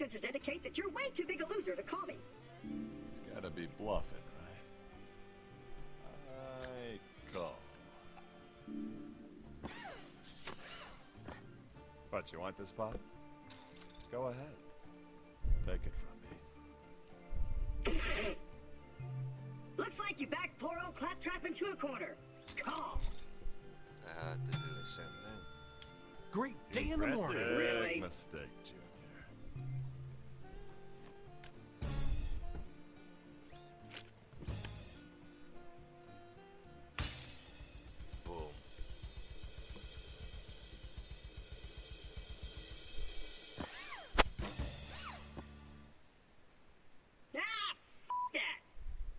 sensors indicate that you're way too big a loser to call me. He's gotta be bluffing, right? I call. What, you want this pot? Go ahead. Take it from me. Looks like you backed poor old Claptrap into a corner. Call. I had to do the same thing. Great day in the morning. Really? Big mistake, Junior. Boom. Ah, that.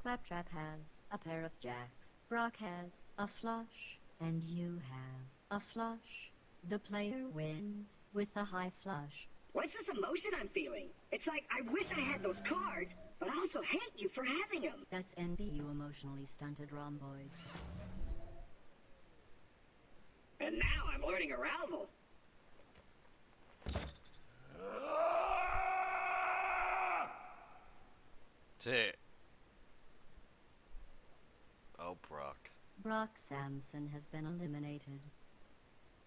Claptrap has a pair of jacks. Brock has a flush. And you have a flush. The player wins with a high flush. What's this emotion I'm feeling? It's like I wish I had those cards, but I also hate you for having them. That's envy, you emotionally stunted rhomboid. And now I'm learning arousal. That's it. Oh, Brock. Brock Samson has been eliminated.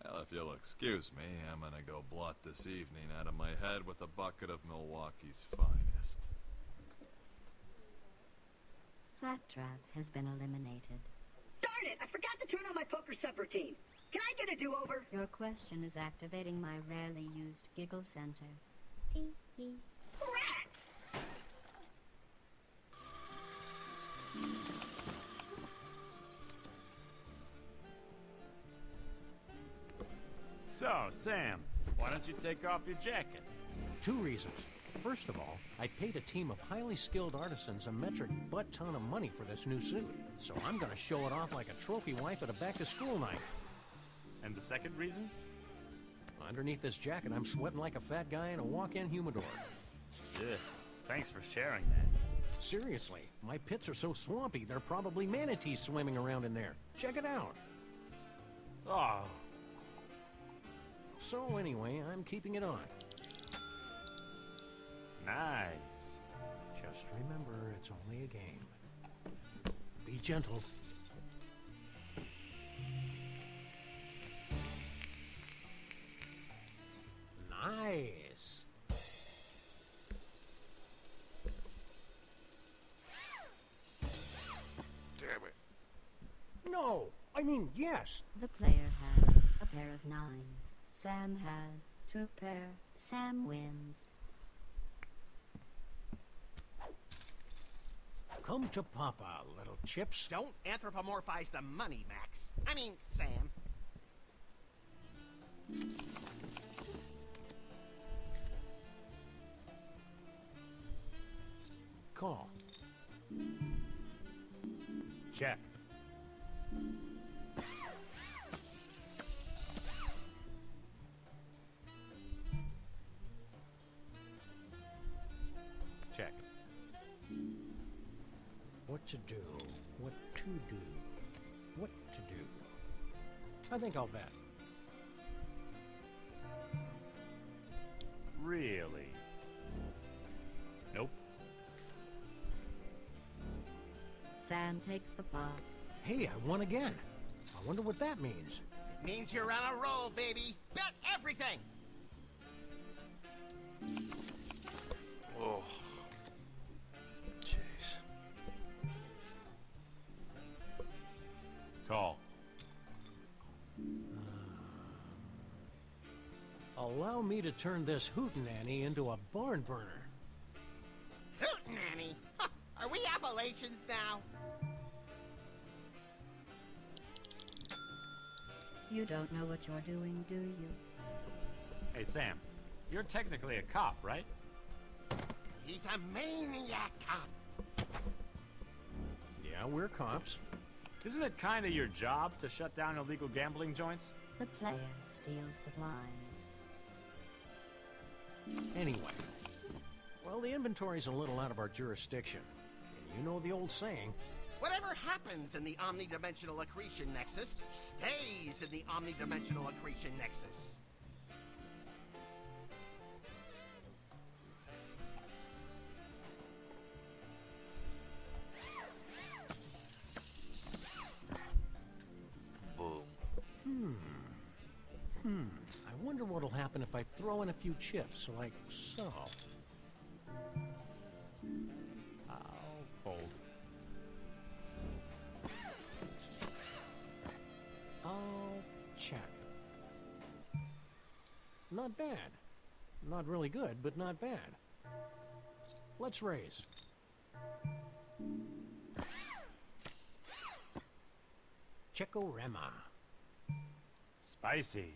Well, if you'll excuse me, I'm gonna go blot this evening out of my head with a bucket of Milwaukee's finest. Claptrap has been eliminated. Darn it, I forgot to turn on my poker subroutine. Can I get a do-over? Your question is activating my rarely used giggle center. Tee hee. Rats! So, Sam, why don't you take off your jacket? 2 reasons. First of all, I paid a team of highly skilled artisans a metric butt-ton of money for this new suit, so I'm gonna show it off like a trophy wife at a back-to-school night. And the second reason? Underneath this jacket, I'm sweating like a fat guy in a walk-in humidor. Ugh, thanks for sharing that. Seriously, my pits are so swampy, there are probably manatees swimming around in there. Check it out. Oh, So anyway, I'm keeping it on. nice. Just remember, it's only a game. Be gentle. Nice. Damn it. No, I mean, yes. The player has a pair of 9s. Sam has 2 pair. Sam wins. Come to Papa, little chips. Don't anthropomorphize the money, Max. I mean, Sam. Call. Check. Check. What to do, what to do, what to do. I think I'll bet. Really? Nope. Sam takes the pot. Hey, I won again. I wonder what that means. It means you're on a roll, baby. Bet everything. Oh. Jeez. Call. Allow me to turn this hootenanny into a barn burner. Hootenanny. Huh, are we Appalachians now? You don't know what you're doing, do you? Hey, Sam, you're technically a cop, right? He's a maniac cop. Yeah, we're cops. Isn't it kind of your job to shut down illegal gambling joints? The player steals the blinds. Anyway. Well, the inventory's a little out of our jurisdiction. And you know the old saying. Whatever happens in the omnidimensional accretion nexus stays in the omnidimensional accretion nexus. I wonder what'll happen if I throw in a few chips, like so. I'll fold. I'll check. Not bad. Not really good, but not bad. Let's raise. Checorama. Spicy.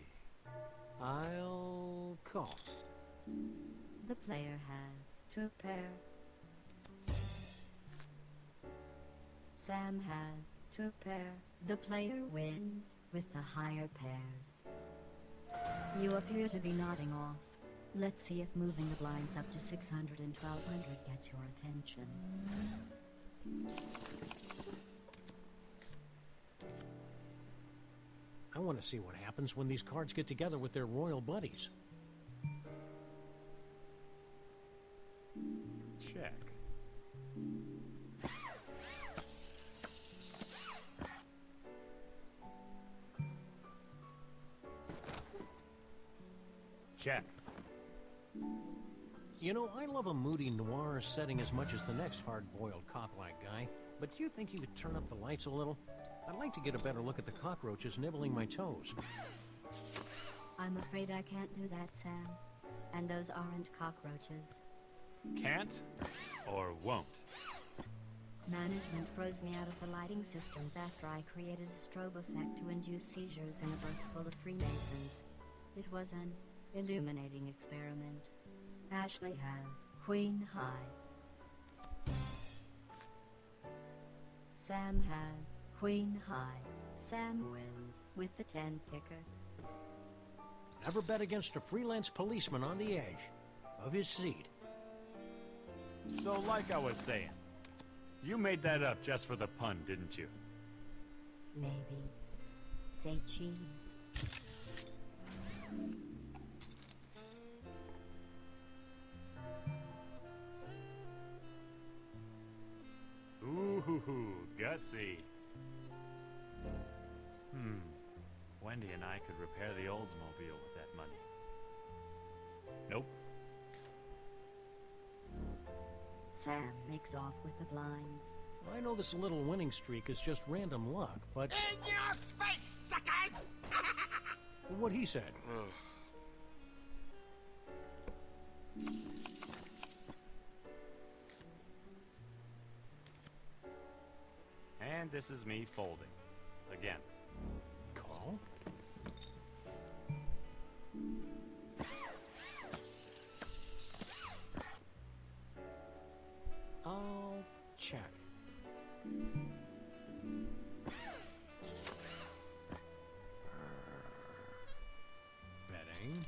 I'll call. The player has 2 pair. Sam has 2 pair. The player wins with the higher pairs. You appear to be nodding off. Let's see if moving the blinds up to 600 and 1200 gets your attention. I want to see what happens when these cards get together with their royal buddies. Check. Check. You know, I love a moody noir setting as much as the next hard-boiled cop-like guy, but do you think you could turn up the lights a little? I'd like to get a better look at the cockroaches nibbling my toes. I'm afraid I can't do that, Sam. And those aren't cockroaches. Can't or won't? Management froze me out of the lighting systems after I created a strobe effect to induce seizures in a bus full of Freemasons. It was an illuminating experiment. Ashley has Queen High. Sam has Queen High. Sam wins with the 10 kicker. Never bet against a freelance policeman on the edge of his seat. So like I was saying, you made that up just for the pun, didn't you? Maybe. Say cheese. Ooh, gutsy. Wendy and I could repair the Oldsmobile with that money. Nope. Sam makes off with the blinds. I know this little winning streak is just random luck, but In your face, suckers! what he said. And this is me folding. Again. Call? I'll check. Betting.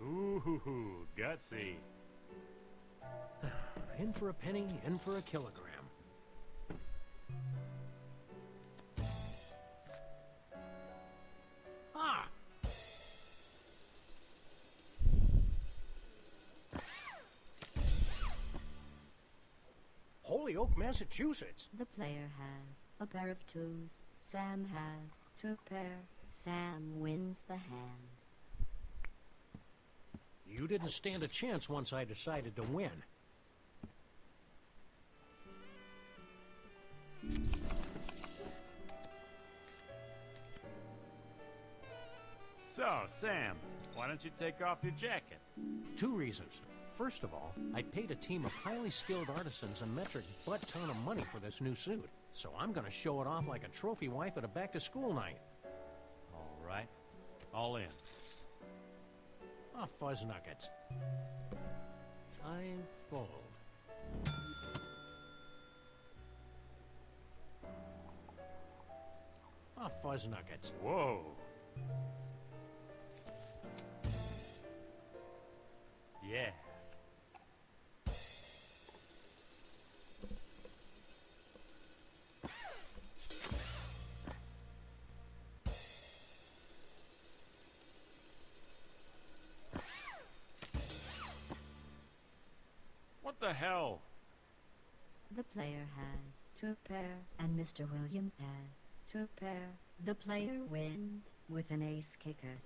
Ooh, gutsy. In for a penny, in for a kilogram. Ah! Holyoke, Massachusetts. The player has a pair of 2s. Sam has 2 pair. Sam wins the hand. You didn't stand a chance once I decided to win. So, Sam, why don't you take off your jacket? 2 reasons. First of all, I paid a team of highly skilled artisans a metric butt-ton of money for this new suit, so I'm gonna show it off like a trophy wife at a back-to-school night. All right. All in. Ah, fuzz nuggets. I fold. Ah, fuzz nuggets. Whoa. Yeah. What the hell? The player has 2 pair, and Mr. Williams has 2 pair. The player wins with an ace kicker.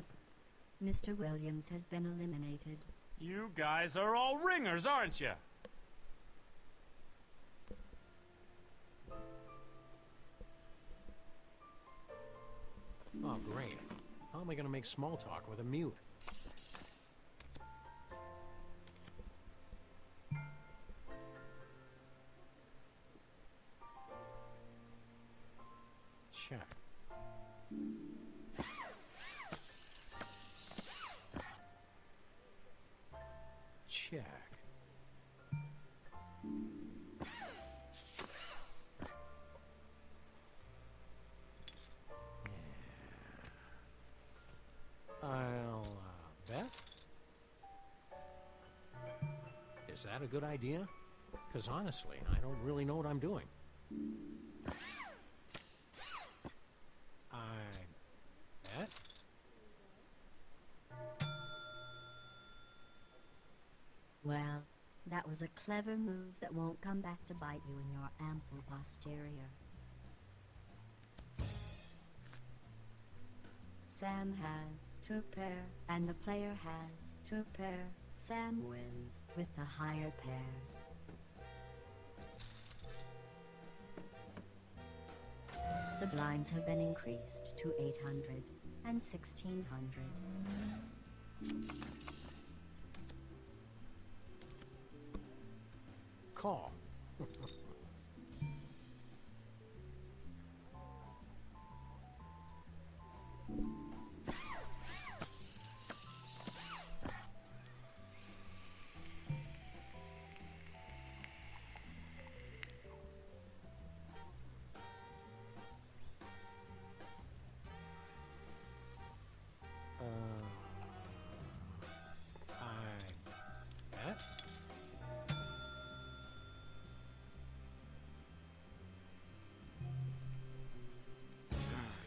Mr. Williams has been eliminated. You guys are all ringers, aren't you? Oh, great. How am I going to make small talk with a mute? Check. Check. I'll bet. Is that a good idea? Because honestly, I don't really know what I'm doing. I bet. Well, that was a clever move that won't come back to bite you in your ample posterior. Sam has 2 pair, and the player has 2 pair. Sam wins with the higher pairs. The blinds have been increased to 800 and 1600. Call. I bet.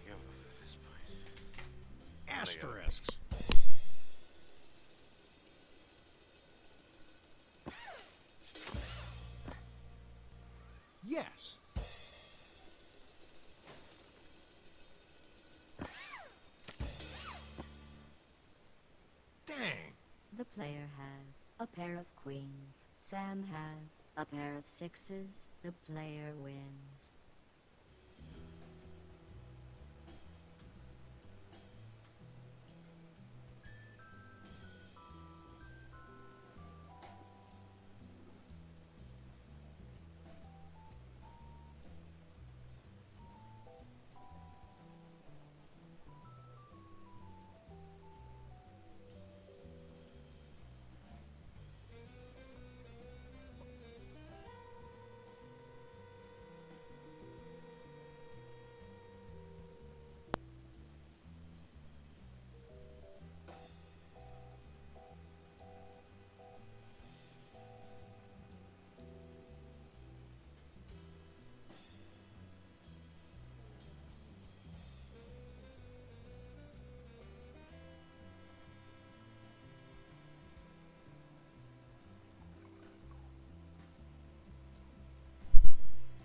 Give up at this point. Asterisks. Yes. Dang. The player has a pair of queens. Sam has a pair of 6s. The player wins.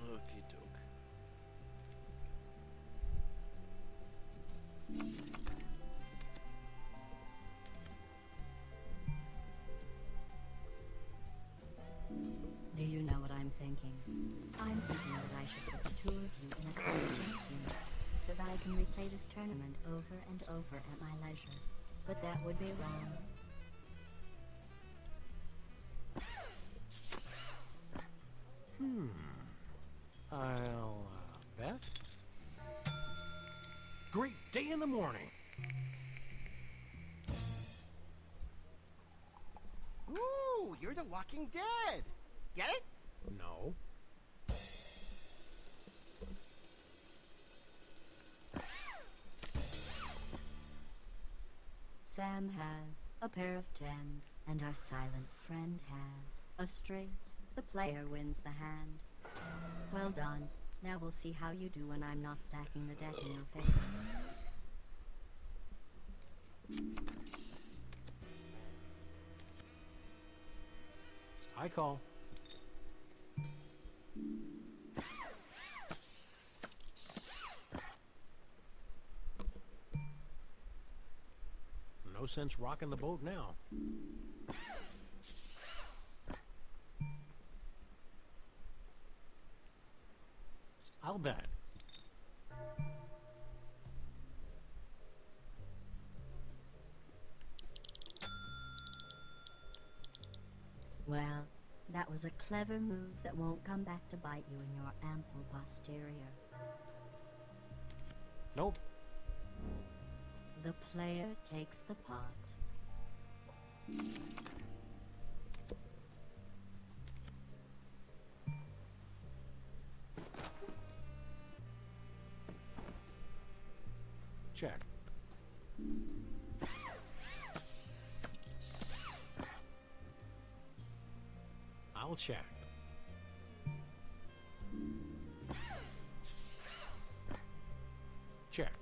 Okey doke. Do you know what I'm thinking? I'm thinking that I should put the 2 of you in a contest unit so that I can replay this tournament over and over at my leisure. But that would be wrong. I'll bet. Great day in the morning. Ooh, you're the Walking Dead. Get it? No. Sam has a pair of 10s, and our silent friend has a straight. The player wins the hand. Well done. Now we'll see how you do when I'm not stacking the deck in your favor. I call. sense rocking the boat now. I'll bet. Well, that was a clever move that won't come back to bite you in your ample posterior. Nope. The player takes the pot. Check. I'll check. Check.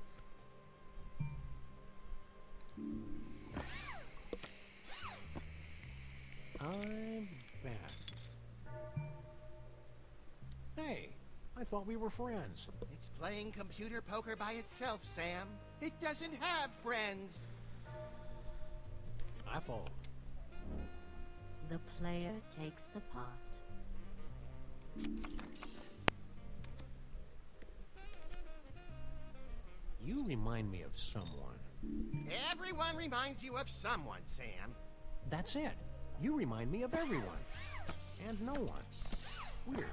I bet. Hey, I thought we were friends. It's playing computer poker by itself, Sam. It doesn't have friends. I fold. The player takes the pot. You remind me of someone. Everyone reminds you of someone, Sam. That's it. You remind me of everyone. And no one. Weird.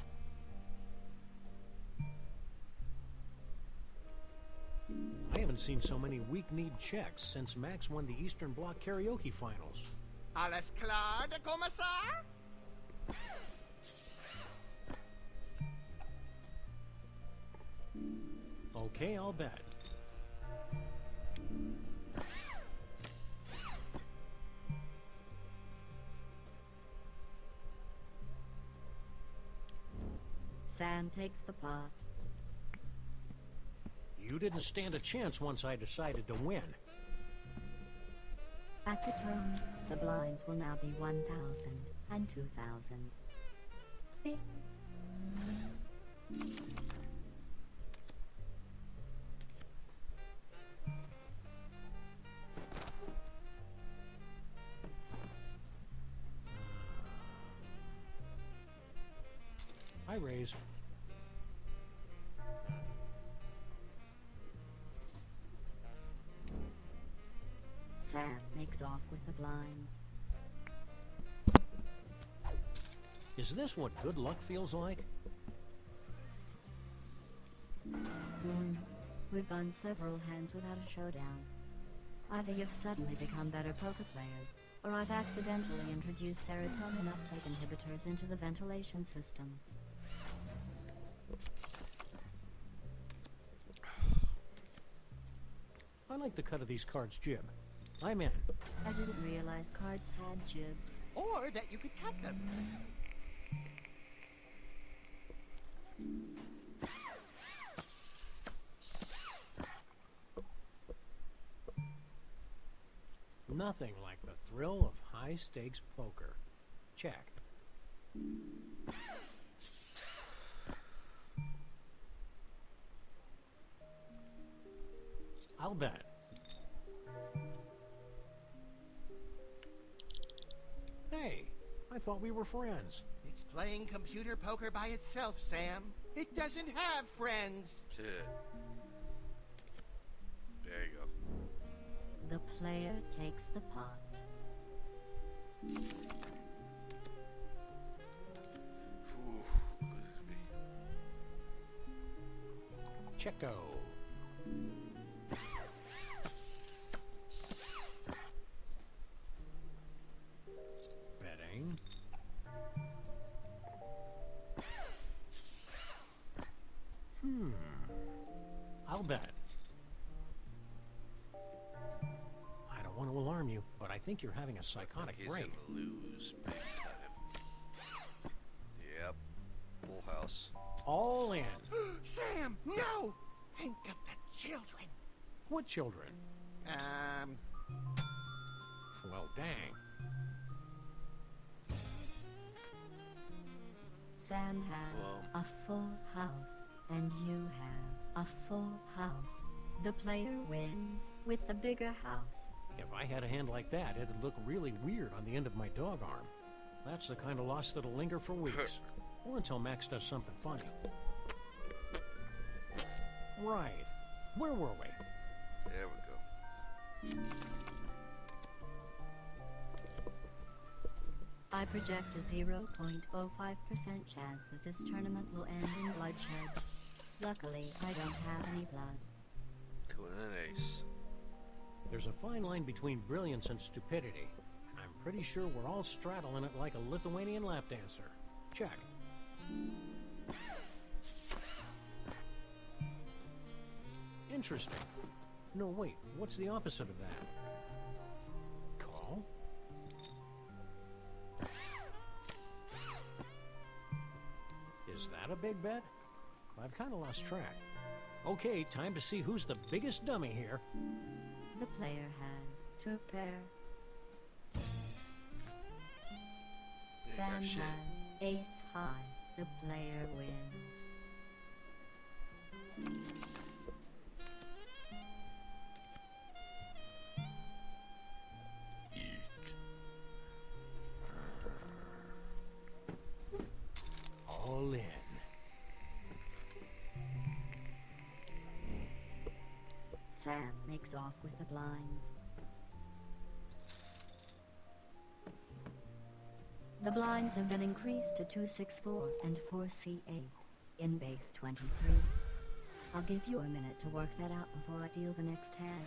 I haven't seen so many weak-kneed checks since Max won the Eastern Bloc karaoke finals. Alles klar, der Kommissar? Okay, I'll bet. Sam takes the pot. You didn't stand a chance once I decided to win. At the tone, the blinds will now be 1,000 and 2,000. Beep. I raise. Sam makes off with the blinds. Is this what good luck feels like? We've gone several hands without a showdown. Either you've suddenly become better poker players, or I've accidentally introduced serotonin uptake inhibitors into the ventilation system. I like the cut of these cards, Jib. I'm in. I didn't realize cards had jibs. Or that you could cut them. Nothing like the thrill of high-stakes poker. Check. I'll bet. Hey, I thought we were friends. It's playing computer poker by itself, Sam. It doesn't have friends. There you go. The player takes the pot. Ooh, excuse me. Checko. Betting. I'll bet. I don't want to alarm you, but I think you're having a psychotic He's break. gonna lose big time. Yep. Full house. All in. Sam, no! Think of the children. What children? Well, dang. Sam has a full house, and you have a full house. The player wins with the bigger house. If I had a hand like that, it'd look really weird on the end of my dog arm. That's the kind of loss that'll linger for weeks. Or until Max does something funny. Right. Where were we? There we go. I project a 0.05% chance that this tournament will end in bloodshed. Luckily, I don't have any blood. Twin and ace. There's a fine line between brilliance and stupidity. I'm pretty sure we're all straddling it like a Lithuanian lap dancer. Check. Interesting. No, wait. What's the opposite of that? Call? Is that a big bet? I've kind of lost track. Okay, time to see who's the biggest dummy here. The player has two pair. Yeah, Sam shit. has ace high. The player wins. All in. Sam makes off with the blinds. The blinds have been increased to 264 and 4C8 in base 23. I'll give you a minute to work that out before I deal the next hand.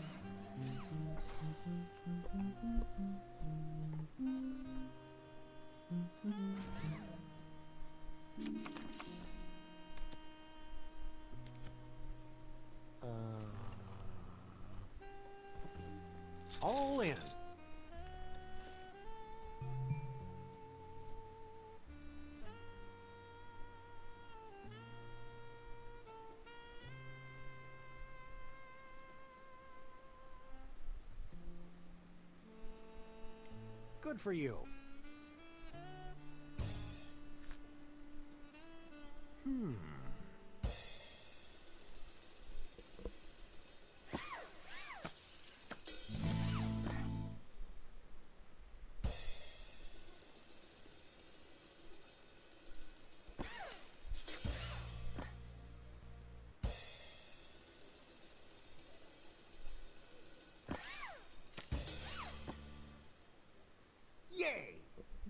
All in. Good for you. Yay!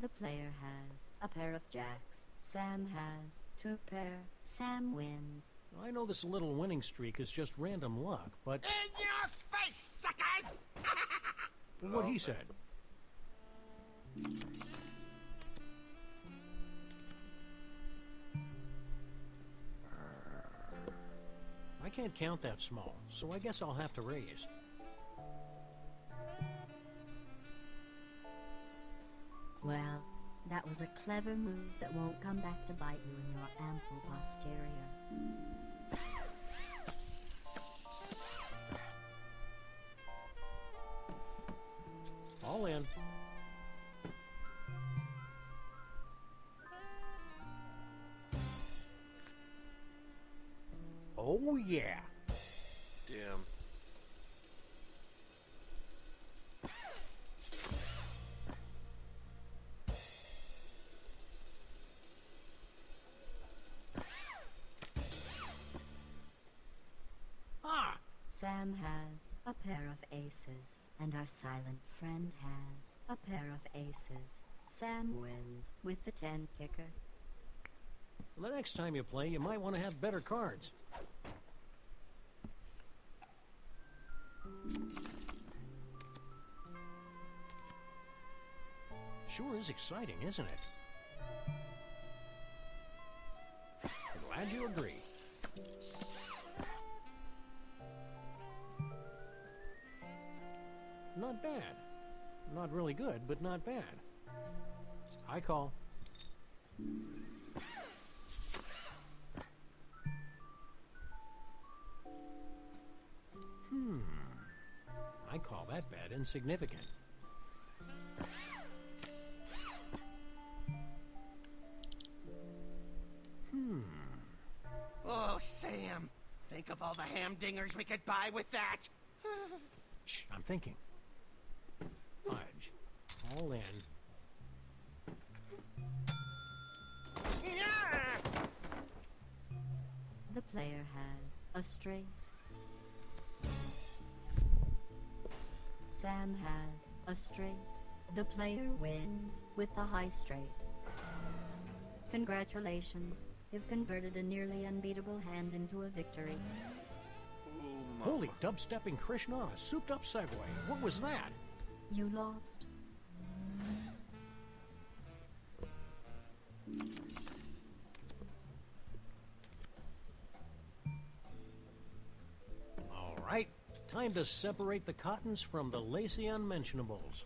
The player has a pair of jacks. Sam has two pair. Sam wins. I know this little winning streak is just random luck, but In your face, suckers! what he said. I can't count that small, so I guess I'll have to raise. Well, that was a clever move that won't come back to bite you in your ample posterior. All in. Oh, yeah. Damn. Ah! Sam has a pair of aces, and our silent friend has a pair of aces. Sam wins with the 10 kicker. The next time you play, you might want to have better cards. Sure is exciting, isn't it? Glad you agree. Not bad. Not really good, but not bad. I call. I call that bet insignificant. Oh, Sam. Think of all the hamdingers we could buy with that. Shh, I'm thinking. All in. The player has a straight. Sam has a straight. The player wins with the high straight. Congratulations, you've converted a nearly unbeatable hand into a victory. Holy dubstepping Krishna on a souped-up Segway. What was that? You lost. All right, time to separate the cottons from the lacy unmentionables.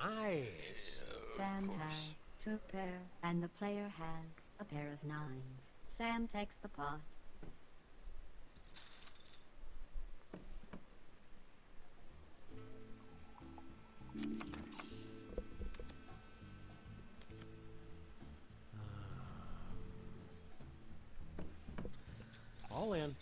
Nice. Sam has 2 pair, and the player has a pair of 9s. Sam takes the pot. All in.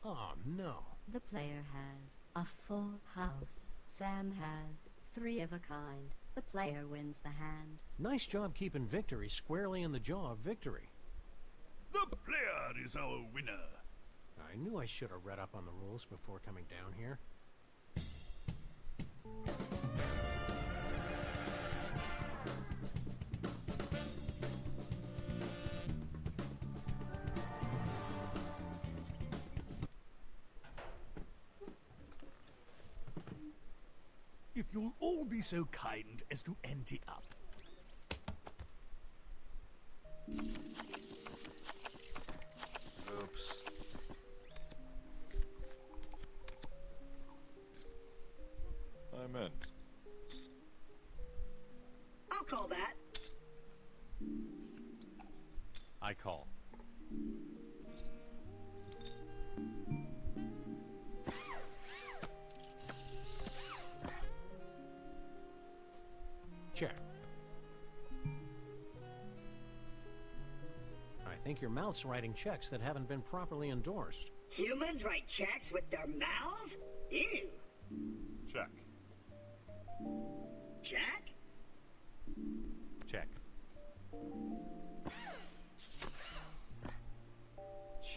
Oh, no. The player has a full house. Sam has 3 of a kind. The player wins the hand. Nice job keeping victory squarely in the jaw of victory. The player is our winner. I knew I should have read up on the rules before coming down here. If you'll all be so kind as to ante up. Oops. I'm in. I'll call that. I call. Check. I think your mouth's writing checks that haven't been properly endorsed. Humans write checks with their mouths? Ew. Check. Check? Check.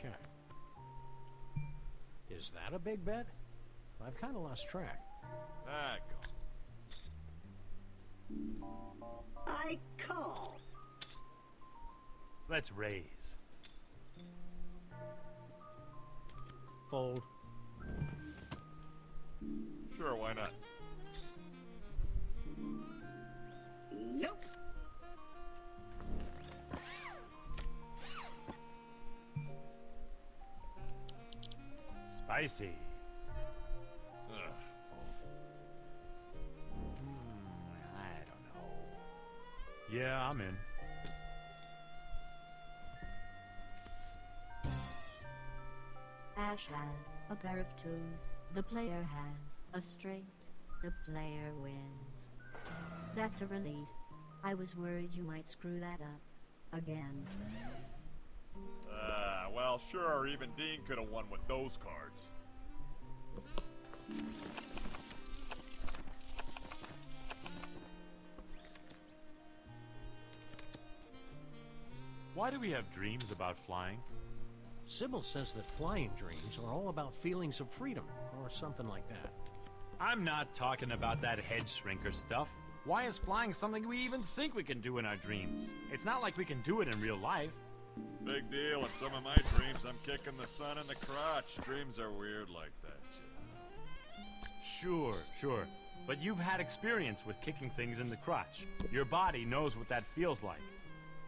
Check. Is that a big bet? I've kind of lost track. I I call. Let's raise. Fold. Sure, why not? Nope. Spicy. Ugh. I don't know. Yeah, I'm in. Ash has a pair of 2s. The player has a straight. The player wins. That's a relief. I was worried you might screw that up. Again. Well, sure, even Dean could have won with those cards. Why do we have dreams about flying? Sybil says that flying dreams are all about feelings of freedom, or something like that. I'm not talking about that head shrinker stuff. Why is flying something we even think we can do in our dreams? It's not like we can do it in real life. Big deal. In some of my dreams, I'm kicking the sun in the crotch. Dreams are weird like that, Sure, sure. But you've had experience with kicking things in the crotch. Your body knows what that feels like.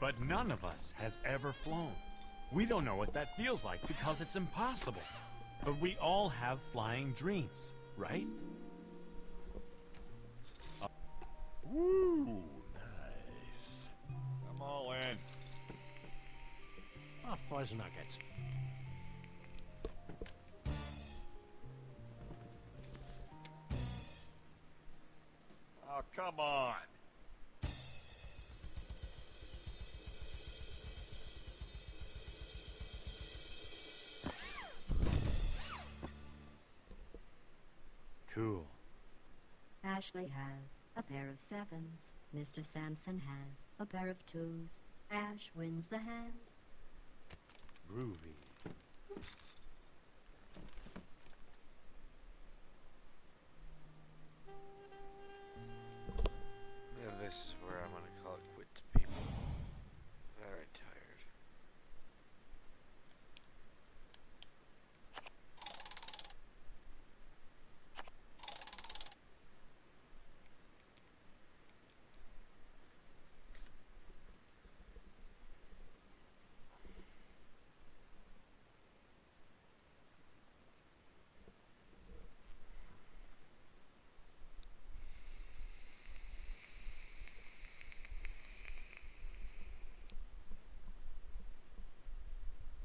But none of us has ever flown. We don't know what that feels like because it's impossible. But we all have flying dreams, right? Woo! Nice. I'm all in. Oh, fuzz nuggets. Oh, come on. Cool. Ashley has a pair of sevens. Mr. Sampson has a pair of twos. Ash wins the hand. Groovy.